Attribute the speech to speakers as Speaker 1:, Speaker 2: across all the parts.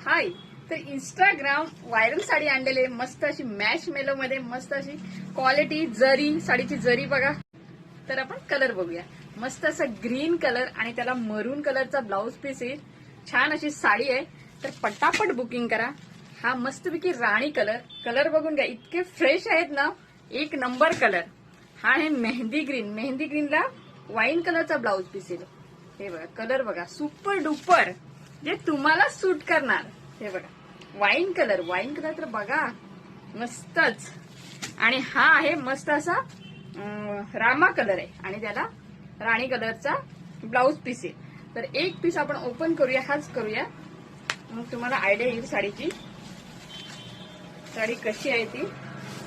Speaker 1: हाय. तर Instagram viral sari आणलेली आहे, मस्त अशी मॅश मेलो मध्ये, मस्त अशी क्वालिटी, जरी साडीची जरी बघा. तर आपण कलर बघूया. मस्त असा ग्रीन कलर आणि त्याला मरून कलरचा ब्लाऊज पीस येईल. छान अशी साडी आहे, तर पटापट बुकिंग करा. हा मस्तपैकी राणी कलर, कलर बघून घ्या, इतके फ्रेश आहेत ना, एक नंबर कलर. हा आहे मेहंदी ग्रीन, मेहंदी ग्रीनला वाईन कलरचा ब्लाऊज पीस येईल. हे बघा कलर बघा, सुपर डुपर जे तुम्हाला सूट करणार. हे बघा वाईन कलर, वाईन कलर तर बघा मस्तच. आणि हा आहे मस्त असा रामा कलर आहे आणि त्याला राणी कलरचा ब्लाऊज पीस आहे. तर एक पीस आपण ओपन करूया, हाच करूया, मग तुम्हाला आयडिया येईल साडीची. साडी कशी आहे ती,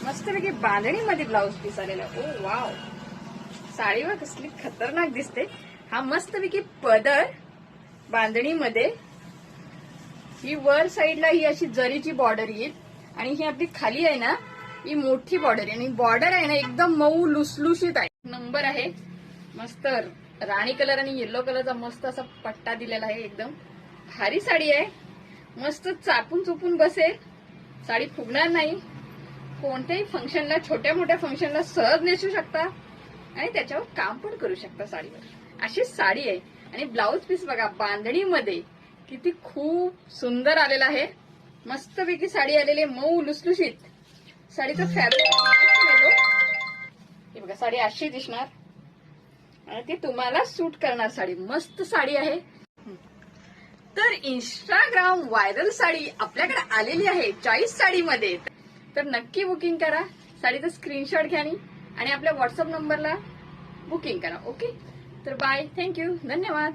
Speaker 1: मस्तपैकी बांधणीमध्ये ब्लाऊज पीस आलेला. ओ वाव, साडीवर कसली खतरनाक दिसते. हा मस्तपैकी पदर बांधणीमध्ये, ही वर साईडला ही अशी जरीची बॉर्डर येईल आणि ही आपली खाली आहे ना, ही मोठी बॉर्डर आहे आणि बॉर्डर आहे ना एकदम मऊ लुसलुशीत आहे. नंबर आहे मस्त. राणी कलर आणि येलो कलरचा मस्त असा पट्टा दिलेला आहे. एकदम भारी साडी आहे, मस्त चापून चुपून बसेल, साडी फुगणार नाही. कोणत्याही फंक्शनला, छोट्या मोठ्या फंक्शनला सहज नेसू शकता आणि त्याच्यावर काम पण करू शकता साडीवर. अशी साडी आहे. आणि ब्लाऊज पीस बघा बांधणीमध्ये किती खूप सुंदर आलेला आहे. मस्तपैकी साडी आलेली आहे, मऊ लुसलुशीत. साडीचं फॅब्रिक हे बघा, साडी अशी दिसणार आणि ती तुम्हाला सूट करणार साडी. मस्त साडी आहे. तर इंस्टाग्राम व्हायरल साडी आपल्याकडे आलेली आहे चॉईस साडीमध्ये. तर नक्की बुकिंग करा. साडीचा स्क्रीनशॉट घ्या आणि आपल्या व्हॉट्सअप नंबरला बुकिंग करा. ओके, तर बाय, थँक्यू, धन्यवाद.